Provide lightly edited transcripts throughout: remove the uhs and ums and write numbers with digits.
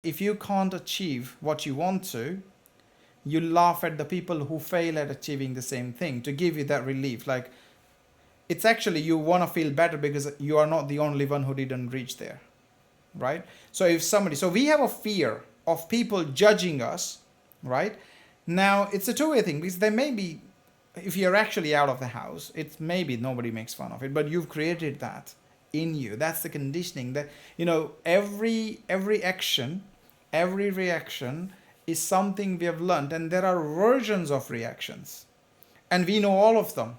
If you can't achieve what you want to, you laugh at the people who fail at achieving the same thing to give you that relief. Like, it's actually, you want to feel better because you are not the only one who didn't reach there, right? So if somebody, so we have a fear of people judging us, right? Now it's a two-way thing, because they may be, if you're actually out of the house, it's maybe nobody makes fun of it, but you've created that in you. That's the conditioning that, every action, every reaction is something we have learned, and there are versions of reactions, and we know all of them.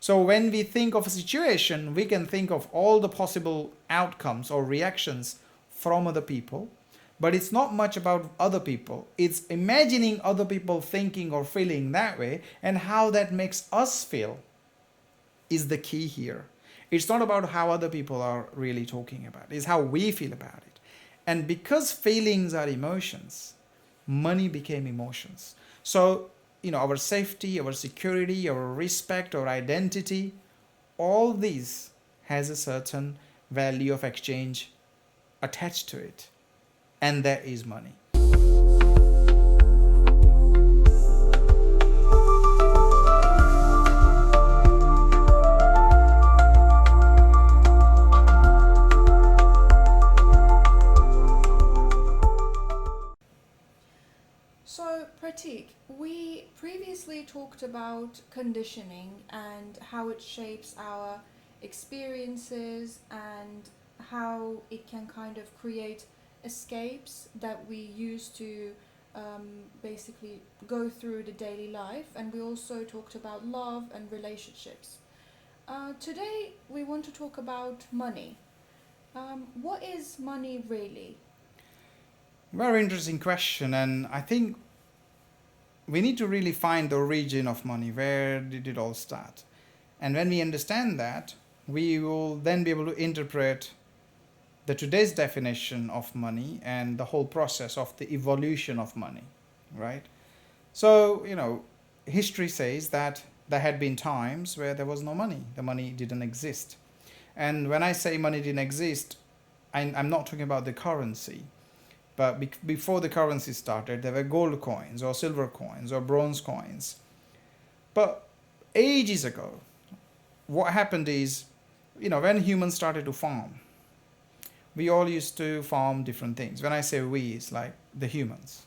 So when we think of a situation, we can think of all the possible outcomes or reactions from other people, but it's not much about other people. It's imagining other people thinking or feeling that way, and how that makes us feel is the key here. It's not about how other people are really talking about it, it's how we feel about it. And because feelings are emotions, money became emotions. So, our safety, our security, our respect, our identity, all these has a certain value of exchange attached to it. And that is money. So, Pratik, we previously talked about conditioning and how it shapes our experiences and how it can kind of create escapes that we use to basically go through the daily life. And we also talked about love and relationships. Today, we want to talk about money. What is money really? Very interesting question, and I think we need to really find the origin of money. Where did it all start? And when we understand that, we will then be able to interpret the today's definition of money and the whole process of the evolution of money, right? So, history says that there had been times where there was no money, the money didn't exist. And when I say money didn't exist, I'm not talking about the currency. But before the currency started, there were gold coins or silver coins or bronze coins. But ages ago, what happened is, when humans started to farm, we all used to farm different things. When I say we, it's like the humans.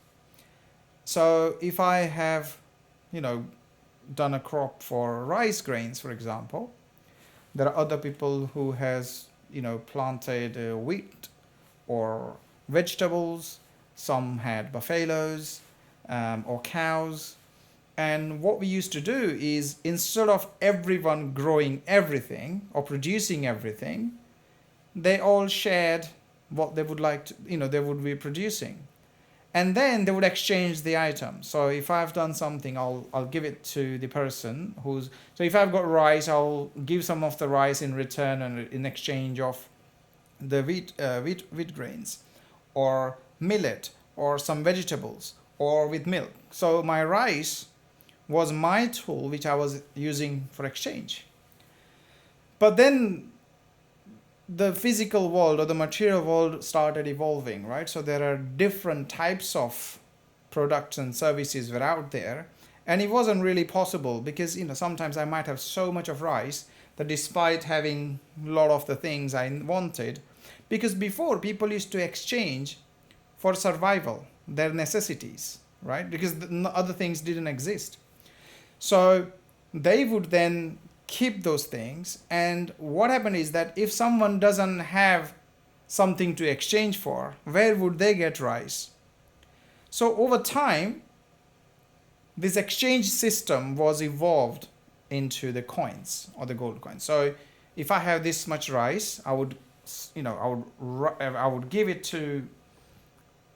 So if I have, done a crop for rice grains, for example, there are other people who has, planted wheat or vegetables. Some had buffaloes or cows. And what we used to do is, instead of everyone growing everything or producing everything, they all shared what they would like to, they would be producing. And then they would exchange the item. So if I've done something, I'll give it to the person who's, so if I've got rice, I'll give some of the rice in return and in exchange of the wheat grains, or millet, or some vegetables, or with milk. So my rice was my tool which I was using for exchange. But then the physical world or the material world started evolving, right? So there are different types of products and services were out there, and it wasn't really possible because, sometimes I might have so much of rice that despite having a lot of the things I wanted, because before people used to exchange for survival, their necessities, right? Because other things didn't exist. So they would then keep those things. And what happened is that if someone doesn't have something to exchange for, where would they get rice? So over time, this exchange system was evolved into the coins or the gold coins. So if I have this much rice, I would give it to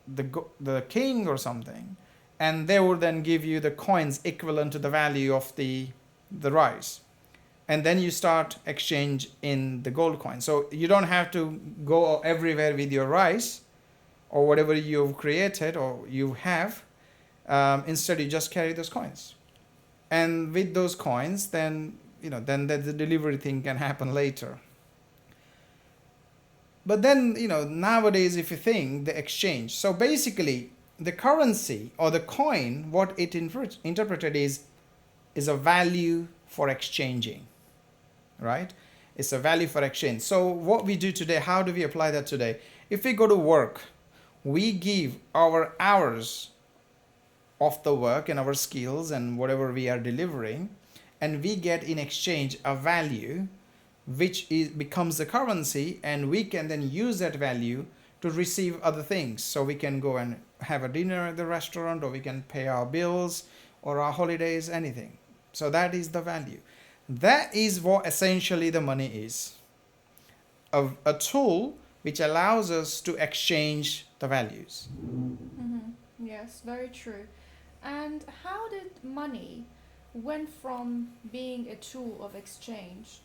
the king or something, and they would then give you the coins equivalent to the value of the rice. And then you start exchange in the gold coin. So you don't have to go everywhere with your rice or whatever you've created or you have. Instead, you just carry those coins. And with those coins, then the delivery thing can happen later. But then, nowadays, if you think the exchange, so basically the currency or the coin, what it interpreted is a value for exchanging, right? It's a value for exchange. So what we do today, how do we apply that today? If we go to work, we give our hours of the work and our skills and whatever we are delivering, and we get in exchange a value which becomes the currency, and we can then use that value to receive other things. So we can go and have a dinner at the restaurant, or we can pay our bills or our holidays, anything. So that is the value. That is what essentially the money is. A tool which allows us to exchange the values. Yes, very true. And how did money went from being a tool of exchange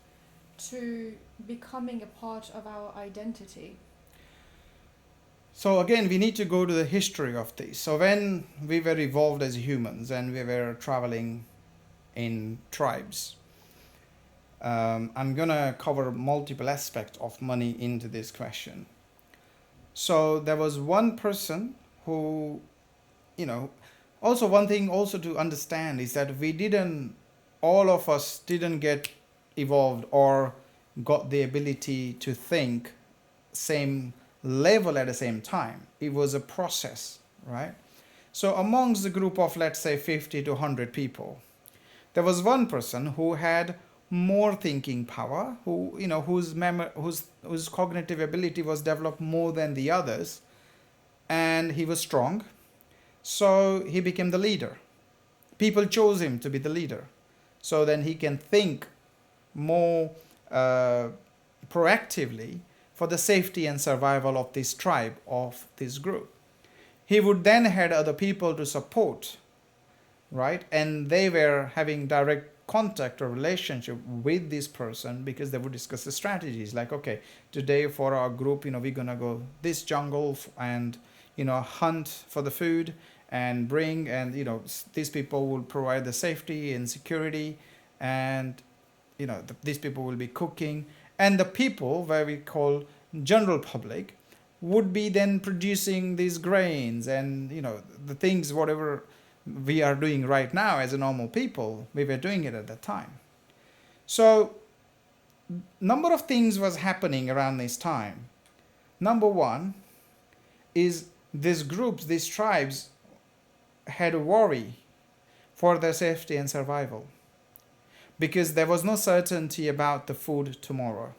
to becoming a part of our identity? So again, we need to go to the history of this. So when we were evolved as humans and we were traveling in tribes, I'm gonna cover multiple aspects of money into this question. So there was one person who, also one thing also to understand is that all of us didn't get evolved or got the ability to think same level at the same time. It was a process, right? So amongst the group of, let's say, 50 to 100 people, there was one person who had more thinking power, whose cognitive ability was developed more than the others, and he was strong. So he became the leader. People chose him to be the leader. So then he can think more proactively for the safety and survival of this tribe, of this group. He would then had other people to support, right? And they were having direct contact or relationship with this person, because they would discuss the strategies, like, okay, today for our group, we're gonna go this jungle and hunt for the food and bring, and these people will provide the safety and security, and these people will be cooking, and the people where we call general public would be then producing these grains and the things, whatever we are doing right now as a normal people, we were doing it at that time. So number of things was happening around this time. Number one is these groups, these tribes had a worry for their safety and survival, because there was no certainty about the food tomorrow,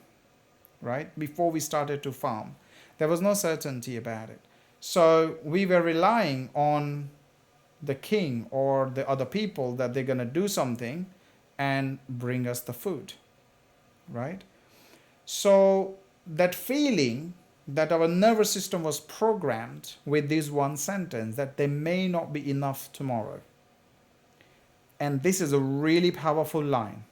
right? Before we started to farm, there was no certainty about it. So we were relying on the king or the other people that they're going to do something and bring us the food, right? So that feeling that our nervous system was programmed with this one sentence, that there may not be enough tomorrow. And this is a really powerful line,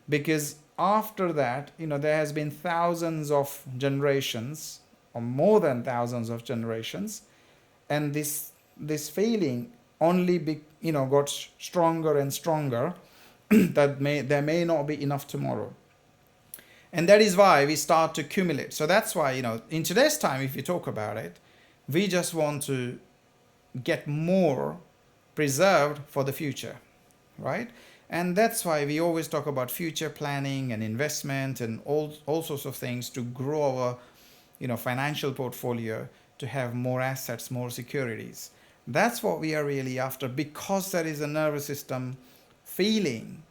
because after that, there has been thousands of generations, or more than thousands of generations, and this feeling only got stronger and stronger that there may not be enough tomorrow. And that is why we start to accumulate. So that's why, in today's time, if you talk about it, we just want to get more preserved for the future, right? And that's why we always talk about future planning and investment and all sorts of things to grow our financial portfolio, to have more assets, more securities. That's what we are really after, because there is a nervous system feeling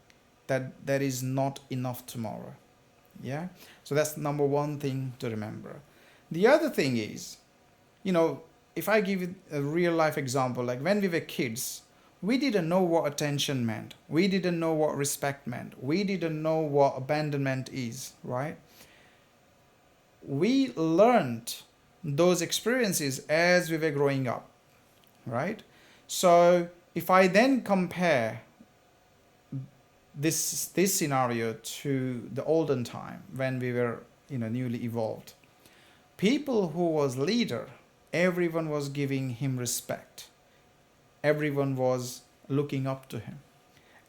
that there is not enough tomorrow. Yeah, so that's number one thing to remember. The other thing is, if I give you a real life example, like when we were kids, we didn't know what attention meant. We didn't know what respect meant. We didn't know what abandonment is, right? We learned those experiences as we were growing up, right? So if I then compare this scenario to the olden time when we were newly evolved, people who was leader, everyone was giving him respect, everyone was looking up to him.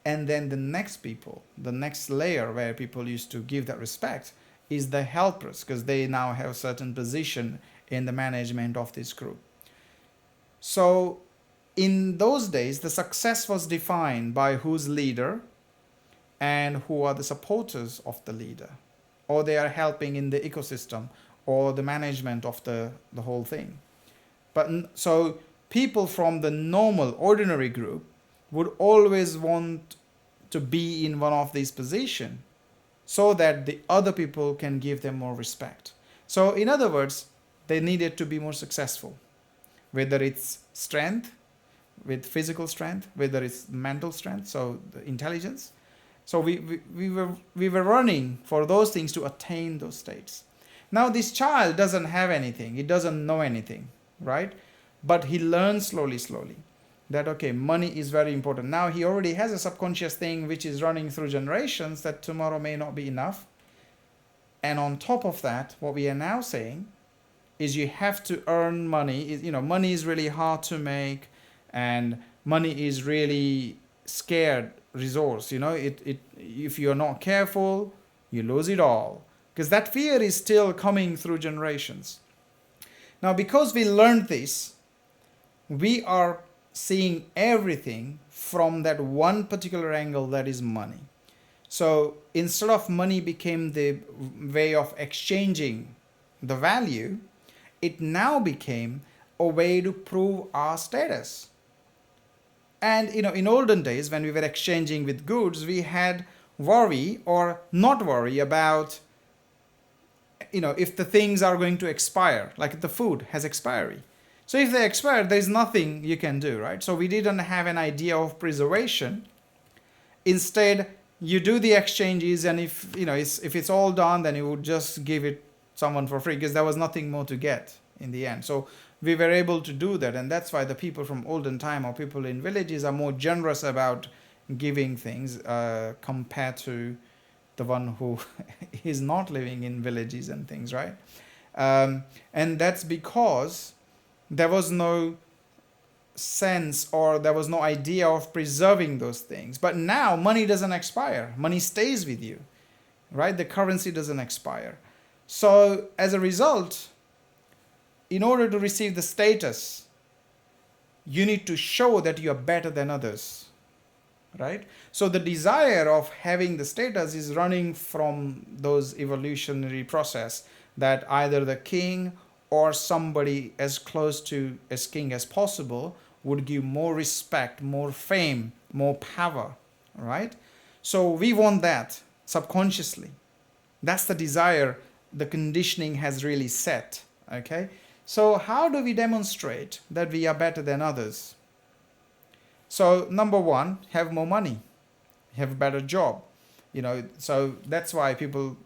And then the next layer where people used to give that respect is the helpers, because they now have a certain position in the management of this group. So in those days, the success was defined by who's leader and who are the supporters of the leader, or they are helping in the ecosystem or the management of the whole thing. But so people from the normal, ordinary group would always want to be in one of these positions so that the other people can give them more respect. So in other words, they needed to be more successful, whether it's strength, with physical strength, whether it's mental strength, so the intelligence. So we were running for those things to attain those states. Now this child doesn't have anything, he doesn't know anything, right? But he learns slowly that, okay, money is very important. Now he already has a subconscious thing which is running through generations that tomorrow may not be enough. And on top of that, what we are now saying is you have to earn money. Money is really hard to make, and money is really scared resource. If you're not careful, you lose it all, because that fear is still coming through generations. Now, because we learned this, we are seeing everything from that one particular angle, that is money. So instead of money became the way of exchanging the value, it now became a way to prove our status. And in olden days, when we were exchanging with goods, we had worry or not worry about if the things are going to expire, like the food has expiry. So if they expire, there's nothing you can do, right? So we didn't have an idea of preservation. Instead, you do the exchanges, and if it's all done, then you would just give it someone for free, because there was nothing more to get in the end. So we were able to do that, and that's why the people from olden time or people in villages are more generous about giving things compared to the one who is not living in villages and things, right? And that's because there was no sense, or there was no idea of preserving those things. But now money doesn't expire. Money stays with you, right? The currency doesn't expire. So as a result, in order to receive the status, you need to show that you are better than others, right? So the desire of having the status is running from those evolutionary process, that either the king or somebody as close to as king as possible would give more respect, more fame, more power, right? So we want that subconsciously. That's the desire the conditioning has really set, okay? So how do we demonstrate that we are better than others? So number one, have more money, have a better job. So that's why people,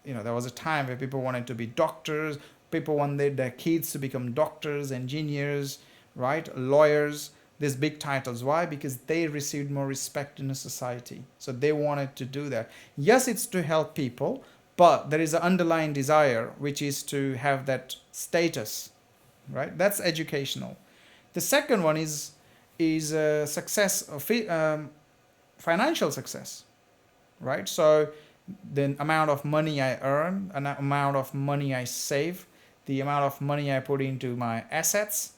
there was a time where people wanted to be doctors, people wanted their kids to become doctors, engineers, right? Lawyers, these big titles. Why? Because they received more respect in a society. So they wanted to do that. Yes, it's to help people, but there is an underlying desire, which is to have that status, right? That's educational. The second one is success, financial success, right? So the amount of money I earn, an amount of money I save, the amount of money I put into my assets,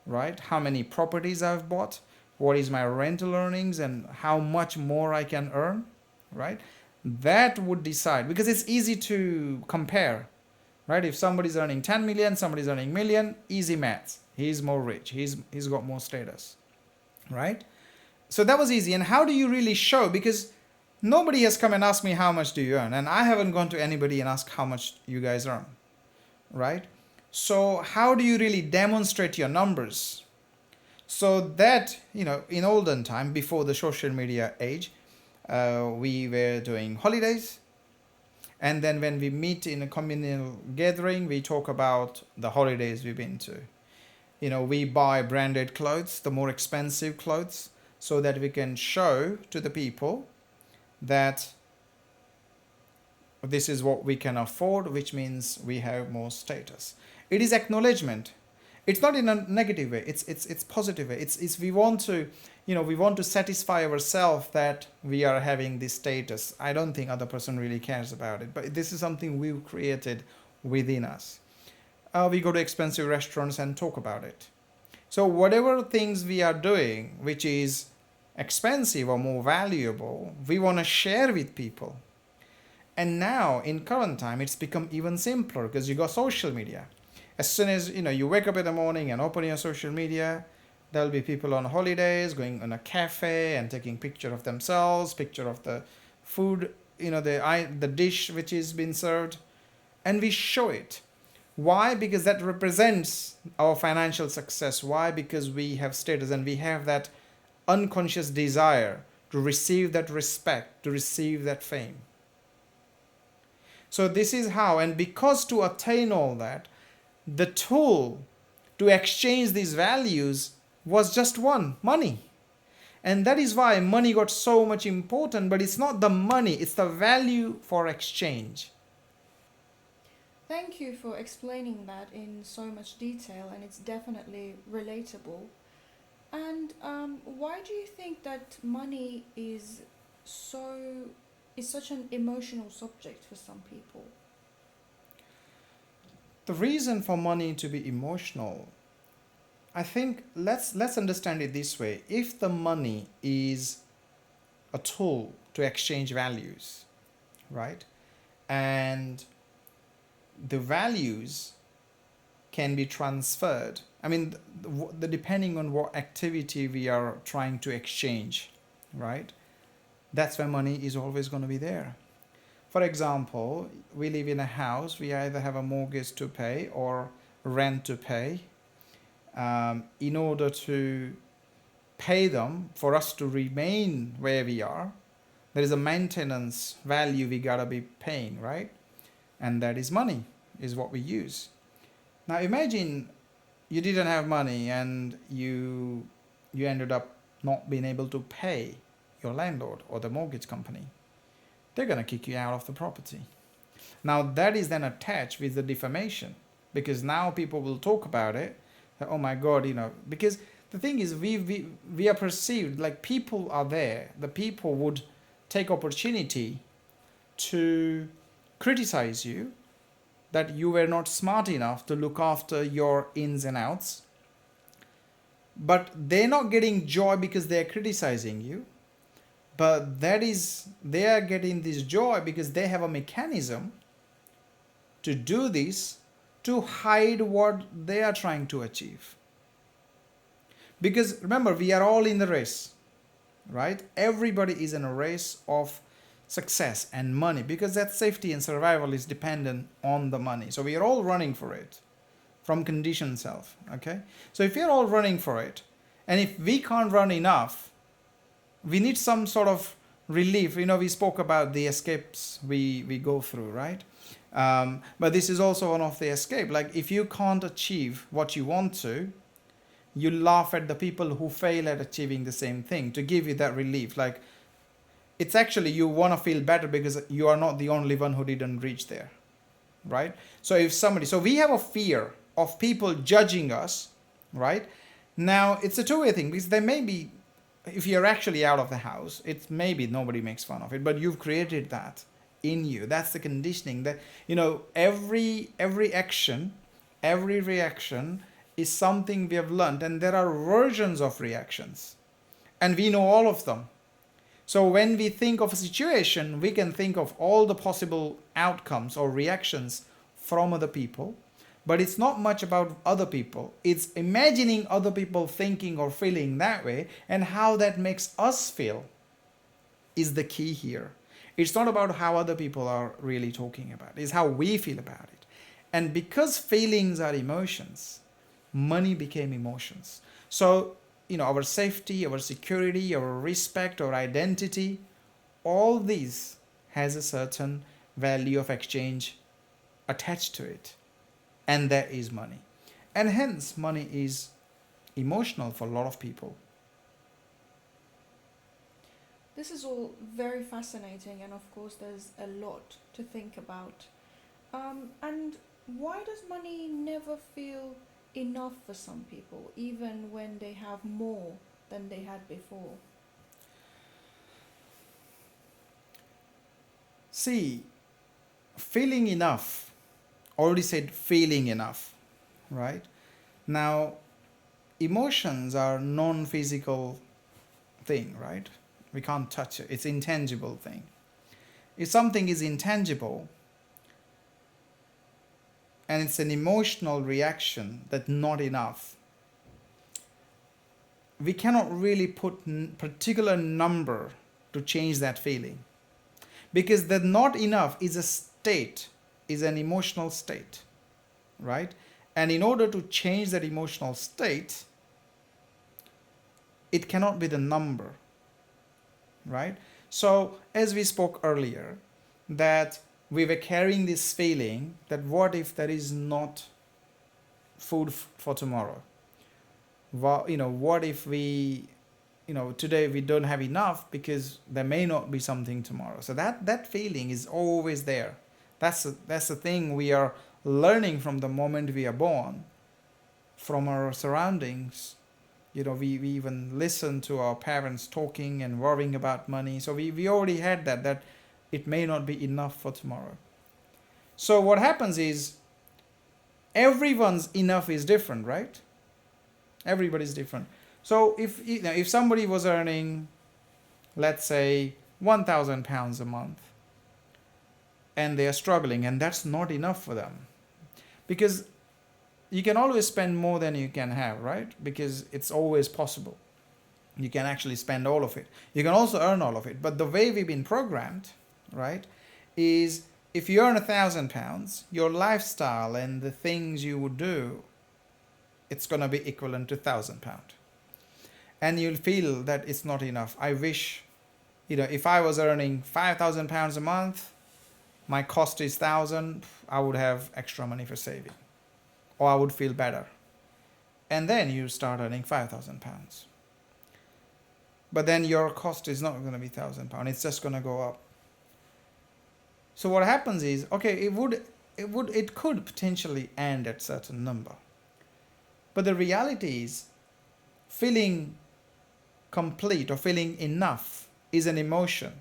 right? How many properties I've bought, what is my rental earnings, and how much more I can earn, right? That would decide, because it's easy to compare, right? If somebody's earning 10 million, somebody's earning million, easy maths. He's more rich. He's got more status, right? So that was easy. And how do you really show? Because nobody has come and asked me how much do you earn, and I haven't gone to anybody and asked how much you guys earn, right? So how do you really demonstrate your numbers? So that, in olden time, before the social media age, we were doing holidays, and then when we meet in a communal gathering, we talk about the holidays we've been to. We buy branded clothes, the more expensive clothes, so that we can show to the people that this is what we can afford, which means we have more status. It is acknowledgement. It's not in a negative way, it's positive way. It's we want to, we want to satisfy ourselves that we are having this status. I don't think other person really cares about it, but this is something we've created within us. We go to expensive restaurants and talk about it. So whatever things we are doing which is expensive or more valuable, we want to share with people. And now in current time it's become even simpler because you got social media. As soon as you wake up in the morning and open your social media, there'll be people on holidays going on a cafe and taking picture of themselves, picture of the food, the dish which is being served, and we show it. Why? Because that represents our financial success. Why? Because we have status and we have that unconscious desire to receive that respect, to receive that fame. So this is how, and because to attain all that, the tool to exchange these values was just one: money. And that is why money got so much important, but it's not the money, it's the value for exchange. Thank you for explaining that in so much detail, and it's definitely relatable. And why do you think that money so is such an emotional subject for some people? The reason for money to be emotional, I think, let's understand it this way. If the money is a tool to exchange values, right? And the values can be transferred. I mean, depending on what activity we are trying to exchange, right? That's where money is always going to be there. For example, we live in a house, we either have a mortgage to pay or rent to pay. In order to pay them, for us to remain where we are, there is a maintenance value we gotta be paying, right? And that is money, is what we use. Now imagine you didn't have money and you ended up not being able to pay your landlord or the mortgage company. They're going to kick you out of the property. Now that is then attached with the defamation, because now people will talk about it. Oh my God, because the thing is, we are perceived like people are there. The people would take opportunity to criticize you, that you were not smart enough to look after your ins and outs. But they're not getting joy because they're criticizing you. But they are getting this joy because they have a mechanism to do this, to hide what they are trying to achieve. Because remember, we are all in the race, right? Everybody is in a race of success and money, because that safety and survival is dependent on the money. So we are all running for it from conditioned self, okay? So if we are all running for it, and if we can't run enough, we need some sort of relief. We spoke about the escapes we go through, right? But this is also one of the escape. Like if you can't achieve what you want to, you laugh at the people who fail at achieving the same thing to give you that relief. Like it's actually, you want to feel better because you are not the only one who didn't reach there, right? So we have a fear of people judging us, right? Now it's a two-way thing, because they may be, if you're actually out of the house, it's maybe nobody makes fun of it, but you've created that in you. That's the conditioning that, every action, every reaction is something we have learned, and there are versions of reactions, and we know all of them. So when we think of a situation, we can think of all the possible outcomes or reactions from other people, but it's not much about other people. It's imagining other people thinking or feeling that way, and how that makes us feel is the key here. It's not about how other people are really talking about it. It's how we feel about it. And because feelings are emotions, money became emotions. So, our safety, our security, our respect, our identity, all these has a certain value of exchange attached to it. And that is money. And hence, money is emotional for a lot of people. This is all very fascinating, and of course, there's a lot to think about. And why does money never feel enough for some people, even when they have more than they had before? See, feeling enough, already said feeling enough, right? Now, emotions are non-physical thing, right? We can't touch it. It's intangible thing. If something is intangible and it's an emotional reaction that not enough, we cannot really put particular number to change that feeling, because the not enough is a state, is an emotional state, right? And in order to change that emotional state, it cannot be the number, right? So as we spoke earlier, that we were carrying this feeling that what if there is not food for tomorrow? What if we, today we don't have enough because there may not be something tomorrow. So that feeling is always there. That's the thing we are learning from the moment we are born, from our surroundings. We even listen to our parents talking and worrying about money. So we already had that it may not be enough for tomorrow. So what happens is everyone's enough is different, right? Everybody's different. So if somebody was earning, let's say, £1,000 a month, and they are struggling, and that's not enough for them, because you can always spend more than you can have, right? Because it's always possible. You can actually spend all of it. You can also earn all of it. But the way we've been programmed, right, is if you earn £1,000, your lifestyle and the things you would do, it's going to be equivalent to £1,000. And you'll feel that it's not enough. I wish, if I was earning £5,000 a month, my cost is 1,000, I would have extra money for saving, or I would feel better. And then you start earning £5,000. But then your cost is not going to be £1,000, it's just going to go up. So what happens is, okay, it could potentially end at certain number. But the reality is, feeling complete or feeling enough is an emotion,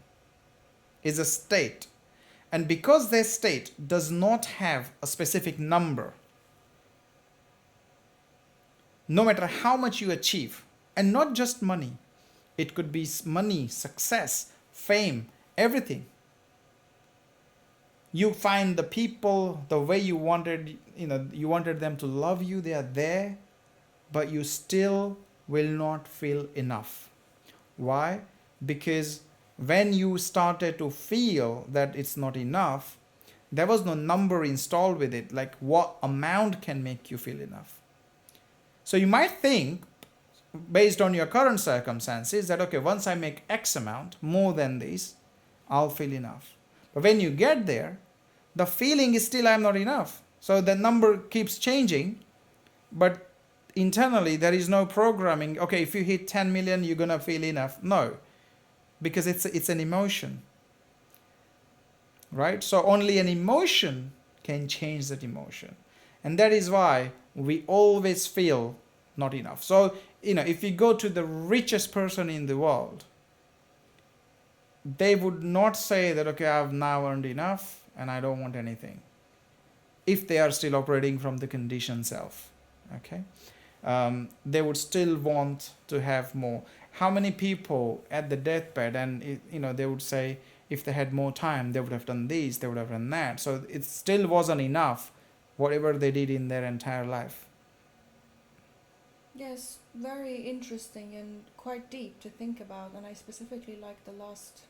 is a state. And because their state does not have a specific number, no matter how much you achieve, and not just money, it could be money, success, fame, everything. You find the people the way you wanted, you wanted them to love you, they are there, but you still will not feel enough. Why? Because when you started to feel that it's not enough, there was no number installed with it, like what amount can make you feel enough. So you might think, based on your current circumstances, that okay, once I make X amount, more than this, I'll feel enough. But when you get there, the feeling is still I'm not enough. So the number keeps changing, but internally there is no programming. Okay, if you hit 10 million, you're gonna feel enough. No, because it's an emotion, right? So only an emotion can change that emotion, and that is why we always feel not enough. So if you go to the richest person in the world, they would not say that okay, I've now earned enough and I don't want anything, if they are still operating from the conditioned self. Okay, they would still want to have more. How many people at the deathbed, and they would say if they had more time, they would have done this, they would have done that. So it still wasn't enough, whatever they did in their entire life. Yes, very interesting and quite deep to think about. And I specifically like the last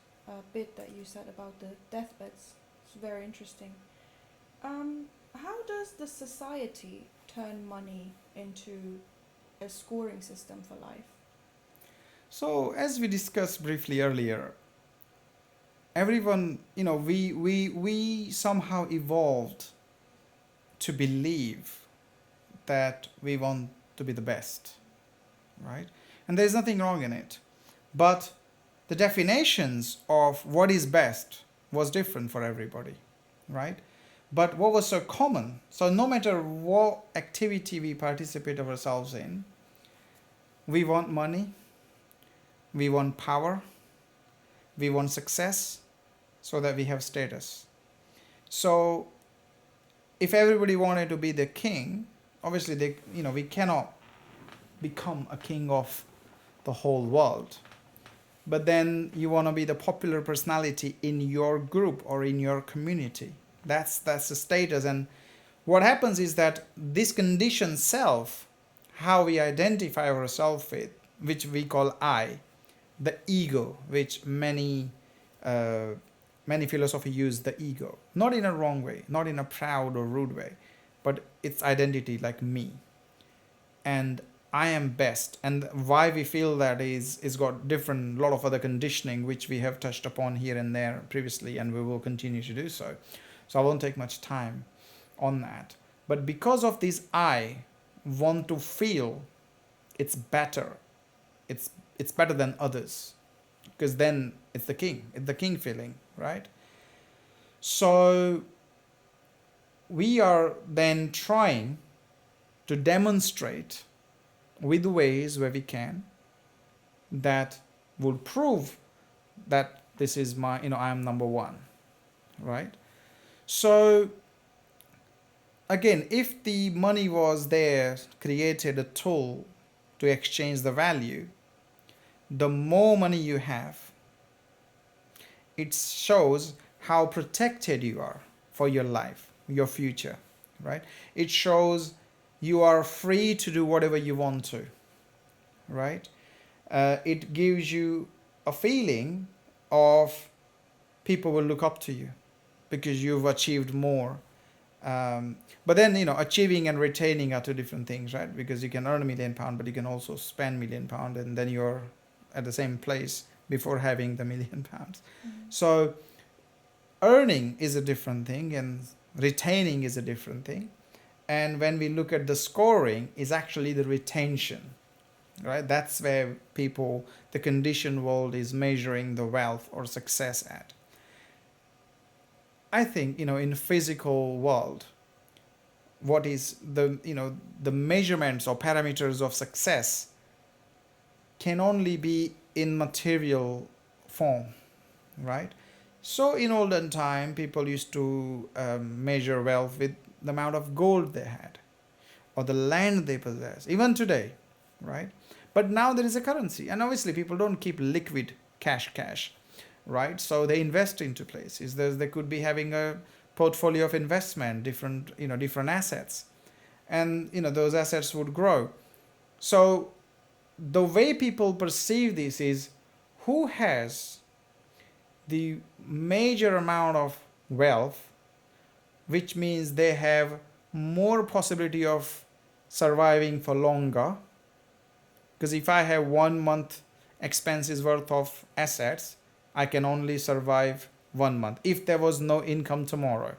bit that you said about the deathbeds. It's very interesting. How does the society turn money into a scoring system for life? So as we discussed briefly earlier, everyone, we somehow evolved to believe that we want to be the best, right? And there's nothing wrong in it. But the definitions of what is best was different for everybody, right? But what was so common? So no matter what activity we participate ourselves in, we want money, we want power, we want success, so that we have status. So if everybody wanted to be the king, obviously we cannot become a king of the whole world. But then you want to be the popular personality in your group or in your community. That's the status. And what happens is that this conditioned self, how we identify ourselves with, which we call I, the ego, which many philosophy use the ego, not in a wrong way, not in a proud or rude way, but it's identity, like me, and I am best. And why we feel that is got different, lot of other conditioning which we have touched upon here and there previously, and we will continue to do so. So I won't take much time on that. But because of this, I want to feel it's better. It's better than others, because then it's the king feeling, right? So we are then trying to demonstrate with ways where we can that will prove that this is my, I am number one, right? So again, if the money was there, created a tool to exchange the value, the more money you have, it shows how protected you are for your life, your future, right? It shows you are free to do whatever you want to, right? It gives you a feeling of people will look up to you because you've achieved more. But then, achieving and retaining are two different things, right? Because you can earn £1 million, but you can also spend £1 million, and then you're at the same place before having the £1 million. So earning is a different thing, and retaining is a different thing. And when we look at the scoring, is actually the retention, right? That's where the conditioned world is measuring the wealth or success at. I think, in physical world, what is the measurements or parameters of success can only be in material form, right? So in olden time, people used to measure wealth with the amount of gold they had or the land they possess, even today, right? But now there is a currency, and obviously people don't keep liquid cash, right? So they invest into places. They could be having a portfolio of investment, different assets, and those assets would grow. So the way people perceive this is who has the major amount of wealth, which means they have more possibility of surviving for longer. Because if I have 1 month expenses worth of assets, I can only survive 1 month. If there was no income tomorrow,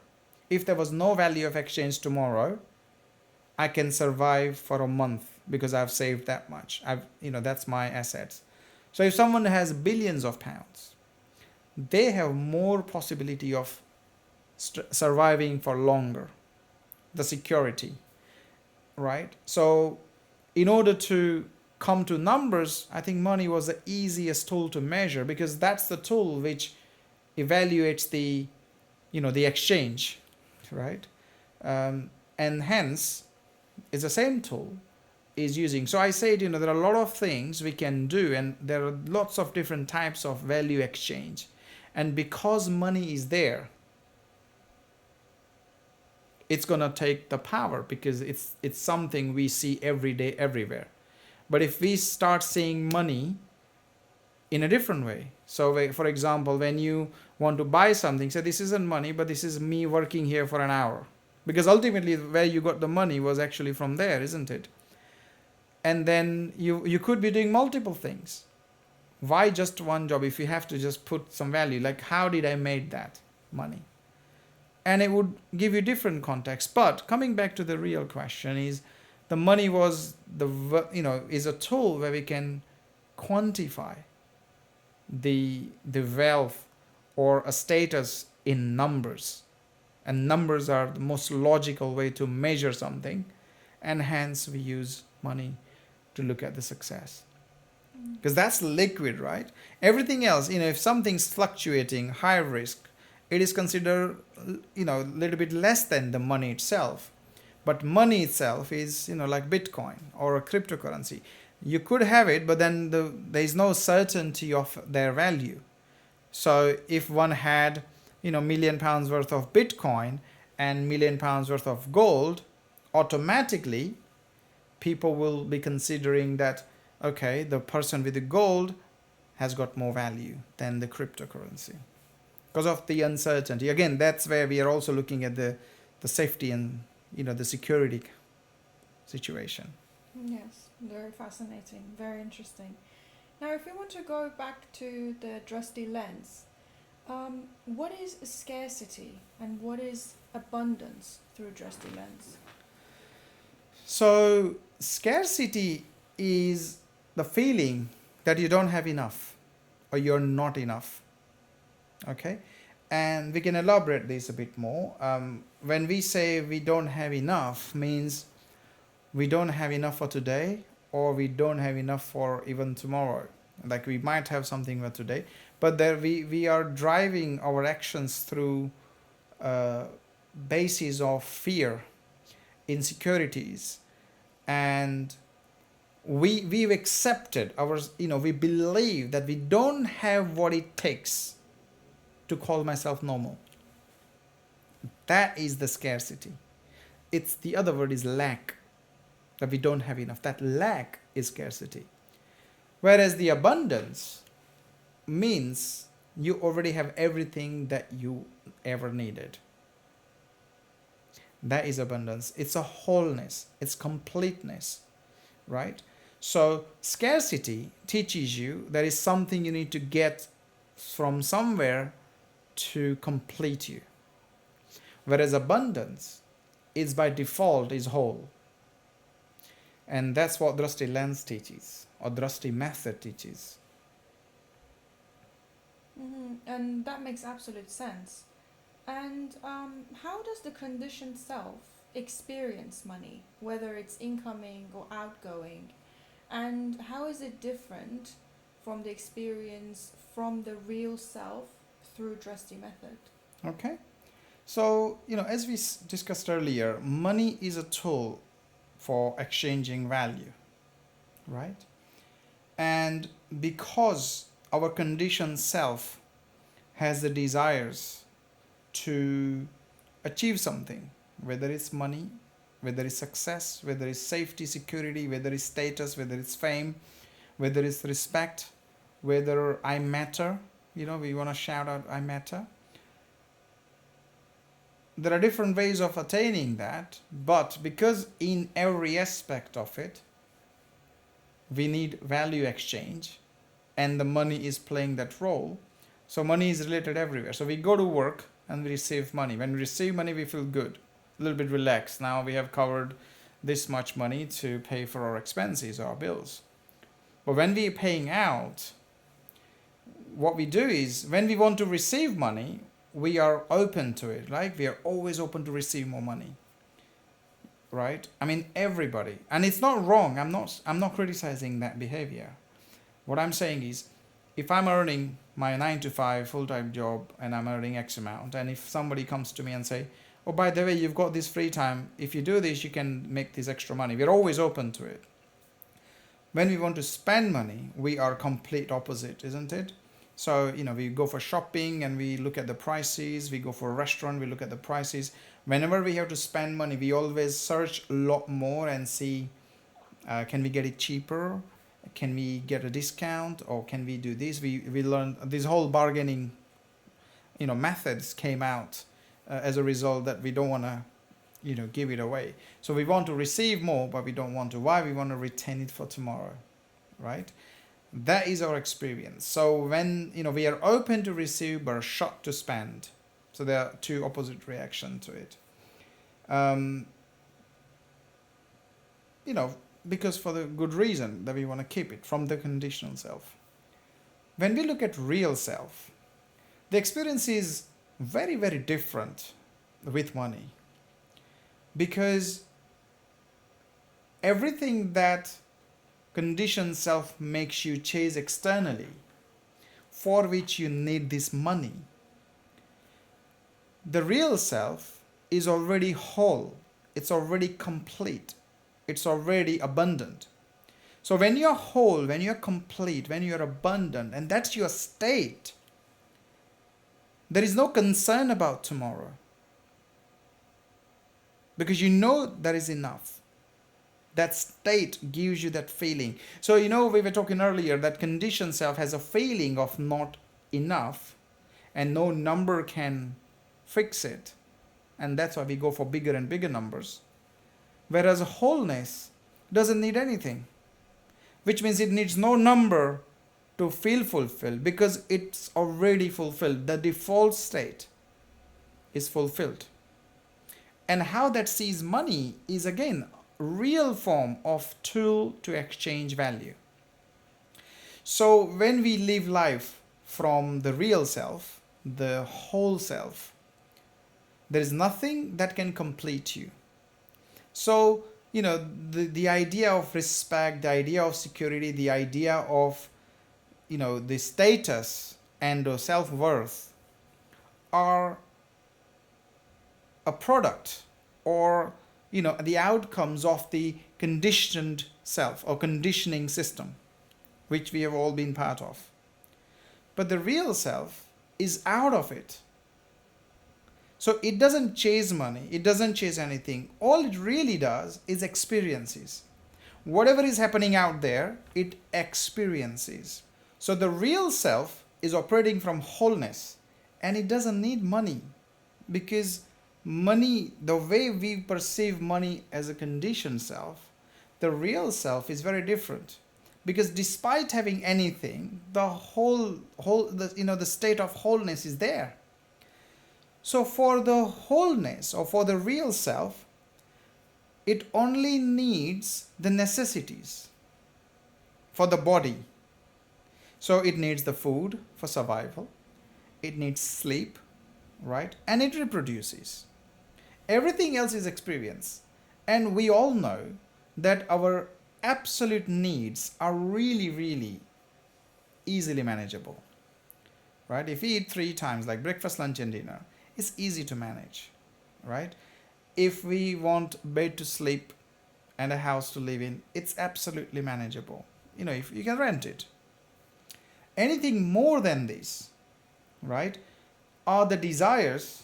if there was no value of exchange tomorrow, I can survive for a month because I've saved that much. That's my assets. So if someone has billions of pounds, they have more possibility of surviving for longer, the security, right? So in order to come to numbers, I think money was the easiest tool to measure, because that's the tool which evaluates the exchange, right? And hence it's the same tool is using. So I said, there are a lot of things we can do, and there are lots of different types of value exchange. And because money is there, it's going to take the power, because it's something we see every day, everywhere. But if we start seeing money in a different way, so for example, when you want to buy something, say this isn't money, but this is me working here for an hour, because ultimately where you got the money was actually from there, isn't it? And then you could be doing multiple things. Why just one job if you have to just put some value, like how did I make that money? And it would give you different context. But coming back to the real question is, the money was is a tool where we can quantify the wealth or a status in numbers, and numbers are the most logical way to measure something, and hence we use money to look at the success, because that's liquid, right? Everything else, if something's fluctuating, high risk, it is considered, a little bit less than the money itself. But money itself is, like Bitcoin or a cryptocurrency. You could have it, but then there is no certainty of their value. So if one had, £1,000,000 worth of Bitcoin and £1,000,000 worth of gold, automatically people will be considering that, okay, the person with the gold has got more value than the cryptocurrency because of the uncertainty. Again, that's where we are also looking at the safety and, the security situation. Yes, very fascinating, very interesting. Now, if we want to go back to the Dhrasti Lens, what is scarcity and what is abundance through Dhrasti Lens? So scarcity is the feeling that you don't have enough or you're not enough. Okay, and we can elaborate this a bit more. When we say we don't have enough, means we don't have enough for today, or we don't have enough for even tomorrow. Like we might have something for today, but there we are driving our actions through basis of fear, insecurities, and we've accepted our, we believe that we don't have what it takes to call myself normal. That is the scarcity. It's the other word is lack, that we don't have enough. That lack is scarcity. Whereas the abundance means you already have everything that you ever needed. That is abundance. It's a wholeness. It's completeness, right? So scarcity teaches you there is something you need to get from somewhere to complete you. Whereas abundance is by default is whole. And that's what Dhrasti Lens teaches, or Dhrasti method teaches. And that makes absolute sense. And how does the conditioned self experience money, whether it's incoming or outgoing? And how is it different from the experience from the real self through Dhrasti method? Okay. So, as we discussed earlier, money is a tool for exchanging value, right? And because our conditioned self has the desires to achieve something, whether it's money, whether it's success, whether it's safety, security, whether it's status, whether it's fame, whether it's respect, whether I matter, we want to shout out I matter. There are different ways of attaining that, but because in every aspect of it, we need value exchange, and the money is playing that role. So money is related everywhere. So we go to work and we receive money. When we receive money, we feel good, a little bit relaxed. Now we have covered this much money to pay for our expenses, our bills. But when we are paying out, what we do is when we want to receive money, we are open to it, right? We are always open to receive more money, right? I mean, everybody, and it's not wrong. I'm not criticizing that behavior. What I'm saying is, if I'm earning my 9 to 5 full-time job and I'm earning X amount, and if somebody comes to me and say, oh, by the way, you've got this free time, if you do this, you can make this extra money. We're always open to it. When we want to spend money, we are complete opposite, isn't it? So, we go for shopping and we look at the prices. We go for a restaurant, we look at the prices. Whenever we have to spend money, we always search a lot more and see, can we get it cheaper? Can we get a discount? Or can we do this? We learned this whole bargaining, methods came out as a result that we don't want to, give it away. So we want to receive more, but we don't want to. Why? We want to retain it for tomorrow, right? That is our experience. So when we are open to receive but short to spend, so there are two opposite reactions to it. Because for the good reason that we want to keep it from the conditional self. When we look at real self, the experience is very, very different with money, because everything that conditioned self makes you chase externally, for which you need this money, the real self is already whole, it's already complete, it's already abundant. So when you're whole, when you're complete, when you're abundant, and that's your state, there is no concern about tomorrow, because you know there is enough. That state gives you that feeling. So, we were talking earlier that conditioned self has a feeling of not enough, and no number can fix it. And that's why we go for bigger and bigger numbers. Whereas wholeness doesn't need anything, which means it needs no number to feel fulfilled, because it's already fulfilled. The default state is fulfilled. And how that sees money is again real form of tool to exchange value. So when we live life from the real self, the whole self, there is nothing that can complete you. So, the idea of respect, the idea of security, the idea of, the status and self-worth are a product, or the outcomes of the conditioned self or conditioning system, which we have all been part of. But the real self is out of it. So it doesn't chase money, it doesn't chase anything. All it really does is experiences. Whatever is happening out there, it experiences. So the real self is operating from wholeness, and it doesn't need money, because money, the way we perceive money as a conditioned self, the real self is very different. Because despite having anything, the the state of wholeness is there. So for the wholeness, or for the real self, it only needs the necessities for the body. So it needs the food for survival, it needs sleep, right? And it reproduces. Everything else is experience. And we all know that our absolute needs are really, really easily manageable, right? If we eat 3 times, like breakfast, lunch, and dinner, it's easy to manage, right? If we want bed to sleep and a house to live in, it's absolutely manageable. If you can rent it. Anything more than this, right, are the desires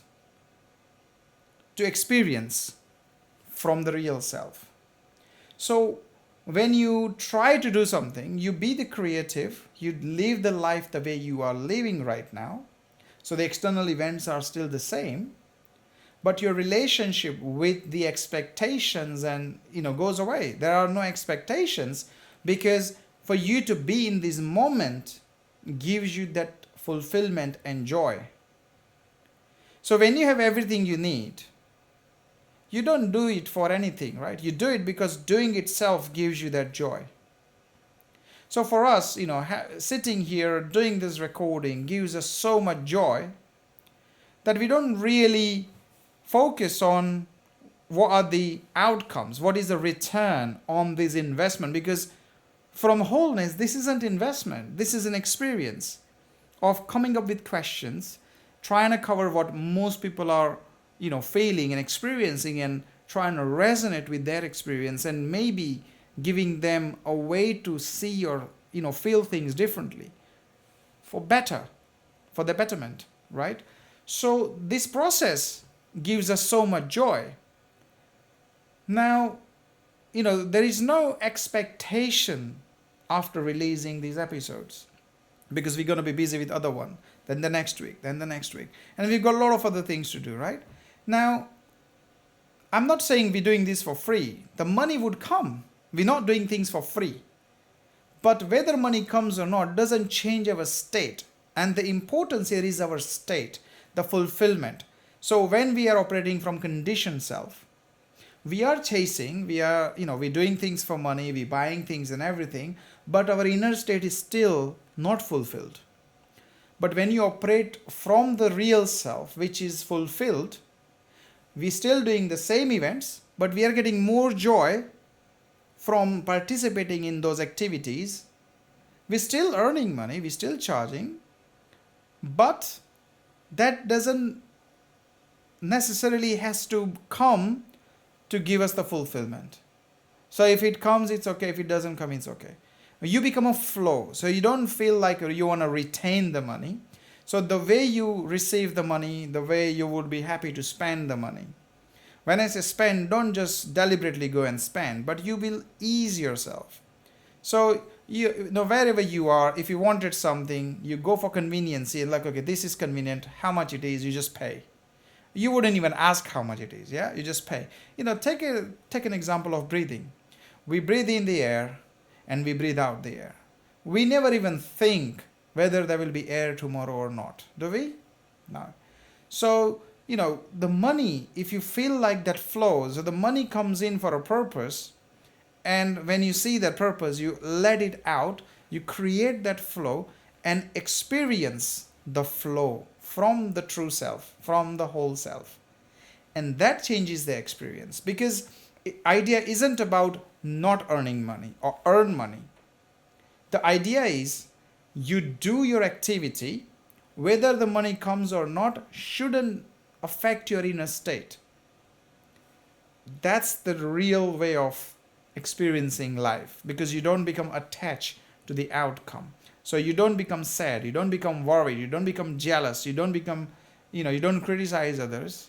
to experience from the real self. So when you try to do something, you be the creative, you live the life the way you are living right now. So the external events are still the same, but your relationship with the expectations and goes away. There are no expectations, because for you to be in this moment gives you that fulfillment and joy. So when you have everything you need, you don't do it for anything, right? You do it because doing itself gives you that joy. So for us, sitting here doing this recording gives us so much joy that we don't really focus on what are the outcomes, what is the return on this investment, because from wholeness, this isn't investment, this is an experience of coming up with questions, trying to cover what most people are feeling and experiencing, and trying to resonate with their experience, and maybe giving them a way to see or feel things differently for the betterment, right? So this process gives us so much joy. Now, there is no expectation after releasing these episodes, because we're going to be busy with other one, then the next week, and we've got a lot of other things to do, right? Now, I'm not saying we're doing this for free. The money would come. We're not doing things for free. But whether money comes or not doesn't change our state. And the importance here is our state, the fulfillment. So when we are operating from conditioned self, we are chasing, we're doing things for money, we're buying things and everything, but our inner state is still not fulfilled. But when you operate from the real self, which is fulfilled, We still doing the same events, but we are getting more joy from participating in those activities. We're still earning money, we're still charging, but that doesn't necessarily has to come to give us the fulfillment. So if it comes, it's okay. If it doesn't come, it's okay. You become a flow. So you don't feel like you want to retain the money. So the way you receive the money, the way you would be happy to spend the money. When I say spend, don't just deliberately go and spend, but you will ease yourself. So you know, wherever you are, if you wanted something, you go for convenience. You're like, okay, this is convenient. How much it is, you just pay. You wouldn't even ask how much it is. Yeah, you just pay. You know, take an example of breathing. We breathe in the air and we breathe out the air. We never even think whether there will be air tomorrow or not, do we? No. So, you know, the money, if you feel like that flows, so the money comes in for a purpose, and when you see that purpose, you let it out, you create that flow and experience the flow from the true self, from the whole self. And that changes the experience, because idea isn't about not earning money or earn money. The idea is you do your activity, whether the money comes or not shouldn't affect your inner state. That's the real way of experiencing life, because you don't become attached to the outcome. So you don't become sad, you don't become worried, you don't become jealous, you don't become, you don't criticize others,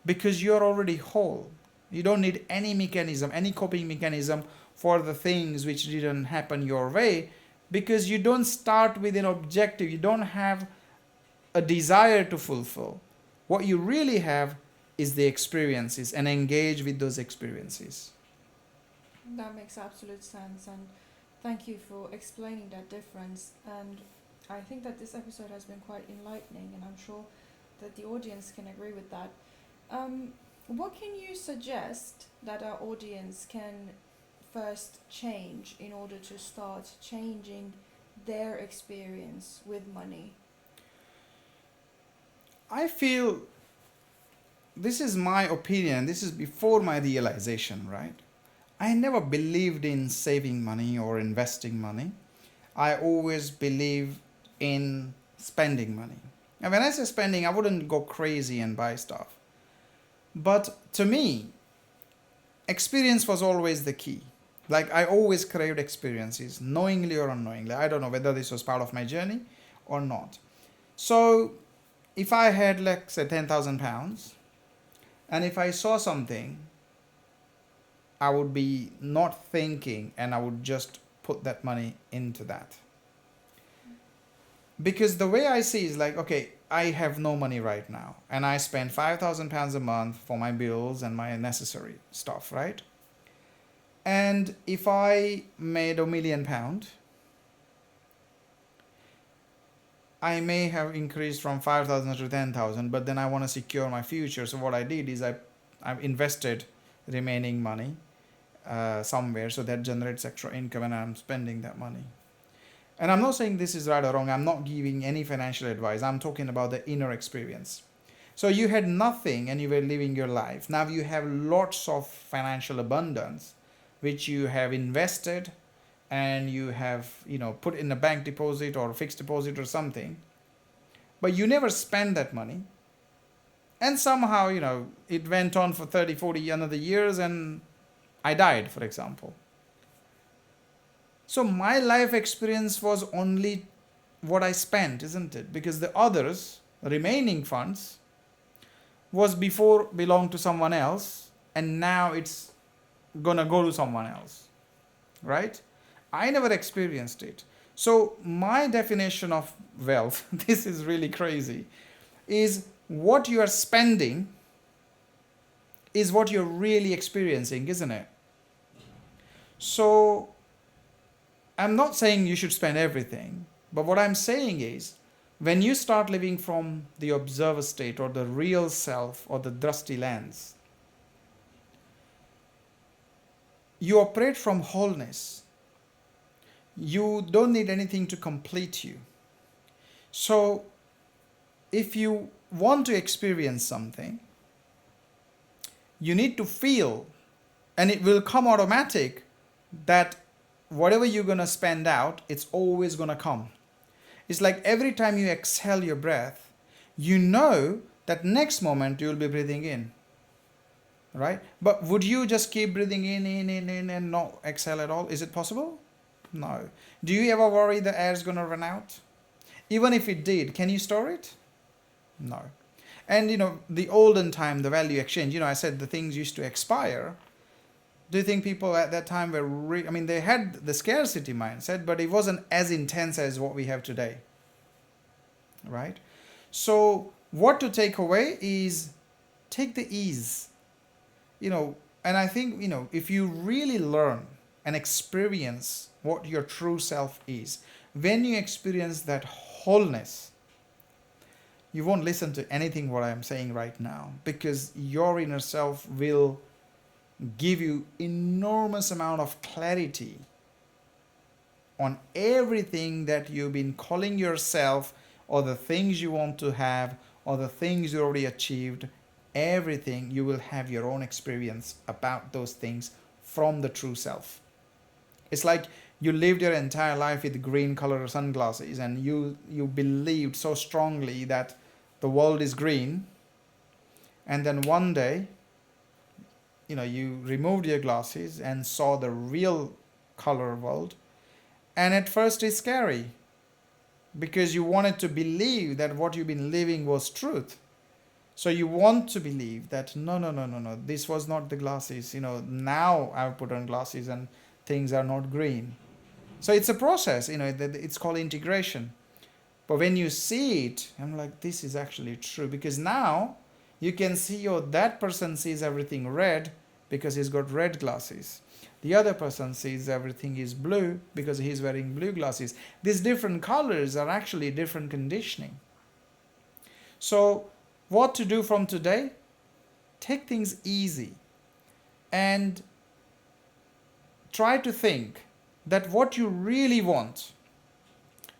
because you're already whole. You don't need any mechanism, any coping mechanism for the things which didn't happen your way, because you don't start with an objective, you don't have a desire to fulfill. What you really have is the experiences, and engage with those experiences. That makes absolute sense, and thank you for explaining that difference. And I think that this episode has been quite enlightening, and I'm sure that the audience can agree with that. What can you suggest that our audience can first change in order to start changing their experience with money? I feel, this is my opinion, this is before my realization, right? I never believed in saving money or investing money. I always believed in spending money. And when I say spending, I wouldn't go crazy and buy stuff. But to me, experience was always the key. Like, I always craved experiences, knowingly or unknowingly. I don't know whether this was part of my journey or not. So if I had, like, say, £10,000, and if I saw something, I would be not thinking, and I would just put that money into that. Because the way I see is like, okay, I have no money right now, and I spend £5,000 a month for my bills and my necessary stuff, right? And if I made £1,000,000, I may have increased from 5,000 to 10,000, but then I want to secure my future. So what I did is I've invested remaining money somewhere, so that generates extra income, and I'm spending that money. And I'm not saying this is right or wrong. I'm not giving any financial advice. I'm talking about the inner experience. So you had nothing and you were living your life. Now you have lots of financial abundance, which you have invested, and you have, put in a bank deposit or fixed deposit or something. But you never spend that money. And somehow, it went on for 30, 40 another years, and I died, for example. So my life experience was only what I spent, isn't it? Because the others, remaining funds, was before belonged to someone else, and now it's gonna go to someone else, right? I never experienced it. So my definition of wealth, this is really crazy, is what you are spending is what you're really experiencing, isn't it? So I'm not saying you should spend everything, but what I'm saying is, when you start living from the observer state, or the real self, or the Dhrasti Lens, you operate from wholeness. You don't need anything to complete you. So if you want to experience something, you need to feel, and it will come automatic, that whatever you're going to spend out, it's always going to come. It's like every time you exhale your breath, you know that next moment you'll be breathing in, right? But would you just keep breathing in, and not exhale at all? Is it possible? No. Do you ever worry the air's going to run out? Even if it did, can you store it? No. And the olden time, the value exchange, I said the things used to expire. Do you think people at that time were they had the scarcity mindset, but it wasn't as intense as what we have today, right? So what to take away is take the ease, and I think, if you really learn and experience what your true self is, when you experience that wholeness, you won't listen to anything what I'm saying right now, because your inner self will give you enormous amount of clarity on everything that you've been calling yourself, or the things you want to have, or the things you already achieved. Everything, you will have your own experience about those things from the true self. It's like you lived your entire life with green color sunglasses, and you believed so strongly that the world is green, and then one day you removed your glasses and saw the real color world, and at first it's scary because you wanted to believe that what you've been living was truth. So you want to believe that no, this was not the glasses. Now I've put on glasses and things are not green. So it's a process. It's called integration. But when you see it, I'm like, this is actually true, because now you can see, that person sees everything red because he's got red glasses. The other person sees everything is blue because he's wearing blue glasses. These different colors are actually different conditioning. So what to do from today? Take things easy and try to think that what you really want,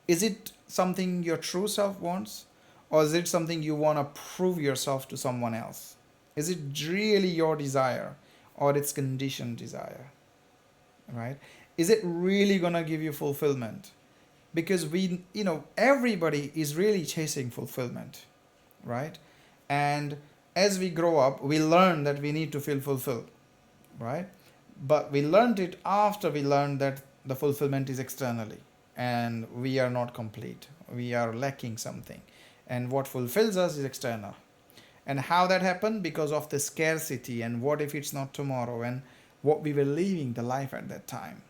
is it something your true self wants, or is it something you want to prove yourself to someone else? Is it really your desire, or it's conditioned desire, right? Is it really going to give you fulfillment? Because everybody is really chasing fulfillment, right? And as we grow up, we learn that we need to feel fulfilled, right? But we learned it after we learned that the fulfillment is externally, and we are not complete. We are lacking something. And what fulfills us is external. And how that happened? Because of the scarcity, and what if it's not tomorrow, and what we were living the life at that time.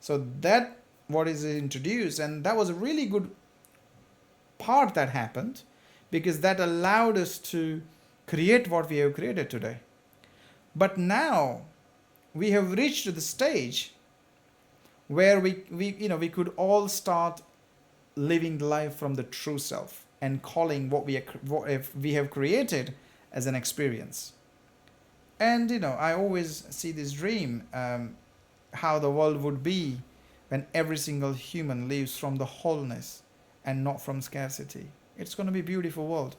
So that what is introduced, and that was a really good part that happened, because that allowed us to create what we have created today. But now we have reached the stage where we could all start living the life from the true self and calling what we have created as an experience. And I always see this dream, how the world would be when every single human lives from the wholeness and not from scarcity. It's going to be a beautiful world.